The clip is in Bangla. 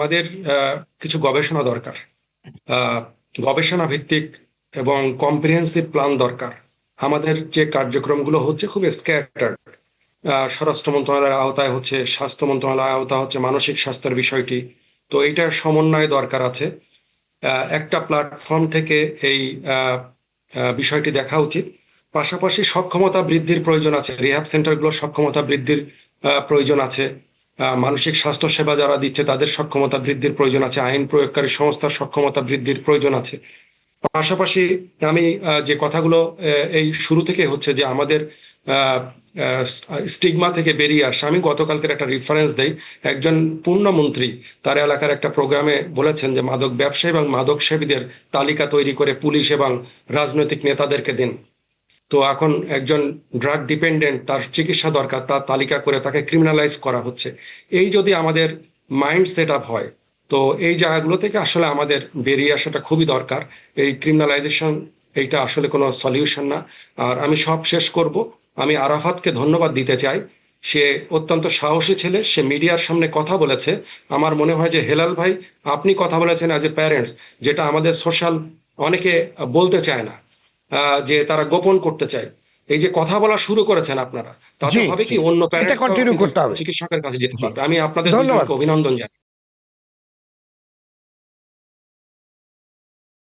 আমাদের কিছু গবেষণা দরকার, আহ, গবেষণা ভিত্তিক এবং কম্প্রিহেন্সিভ প্ল্যান দরকার। আমাদের যে কার্যক্রমগুলো হচ্ছে খুব স্ক্যাটার্ড। স্বরাষ্ট্র মন্ত্রণালয়ের আওতায় হচ্ছে, স্বাস্থ্য মন্ত্রণালয়ের আওতায় হচ্ছে মানসিক স্বাস্থ্যের বিষয়টি। তো এইটার সমন্বয় দরকার আছে। একটা প্ল্যাটফর্ম থেকে এই আহ, বিষয়টি দেখা উচিত। পাশাপাশি সক্ষমতা বৃদ্ধির প্রয়োজন আছে, রিহ্যাব সেন্টারগুলোর সক্ষমতা বৃদ্ধির প্রয়োজন আছে। মানসিক স্বাস্থ্য সেবা যারা দিচ্ছে তাদের সক্ষমতা বৃদ্ধির প্রয়োজন আছে, আইন প্রয়োগকারী সংস্থার সক্ষমতা বৃদ্ধির প্রয়োজন আছে। পাশাপাশি আমি যে কথাগুলো এই শুরু থেকে হচ্ছে যে আমাদের স্টিগমা থেকে বেরিয়ে আসা। আমি গতকালকের একটা রেফারেন্স দেই। একজন পূর্ণমন্ত্রী তার এলাকার একটা প্রোগ্রামে বলেছেন যে মাদক ব্যবসায়ী এবং মাদক সেবীদের তালিকা তৈরি করে পুলিশ এবং রাজনৈতিক নেতাদেরকে দিন। তো এখন একজন ড্রাগ ডিপেন্ডেন্ট, তার চিকিৎসা দরকার, তার তালিকা করে তাকে ক্রিমিনালাইজ করা হচ্ছে। এই যদি আমাদের মাইন্ড সেট আপ হয়, তো এই জায়গাগুলো থেকে আসলে আমাদের বেরিয়ে আসাটা খুবই দরকার। এই ক্রিমিনালাইজেশন এইটা আসলে কোনো সলিউশন না। আর আমি সব শেষ করব, আমি আরাফাতকে ধন্যবাদ দিতে চাই। সে অত্যন্ত সাহসী ছেলে, সে মিডিয়ার সামনে কথা বলেছে। আমার মনে হয় যে হেলাল ভাই, আপনি কথা বলেছেন অ্যাজ এ প্যারেন্টস, যেটা আমাদের সোশ্যাল অনেকে বলতে চায় না, যে তারা গোপন করতে চায়। এই যে কথা বলা শুরু করেছেন আপনারা, তাতে জি হবে কি জি অন্য এটা প্যারেন্টসরাও কন্টিনিউ কিন্তু করতে হবে। চিকিৎসকের কাছে যেতে জি পারবে। আমি আপনাদের ধন্যবাদ। দুজনকে অভিনন্দন জানাই।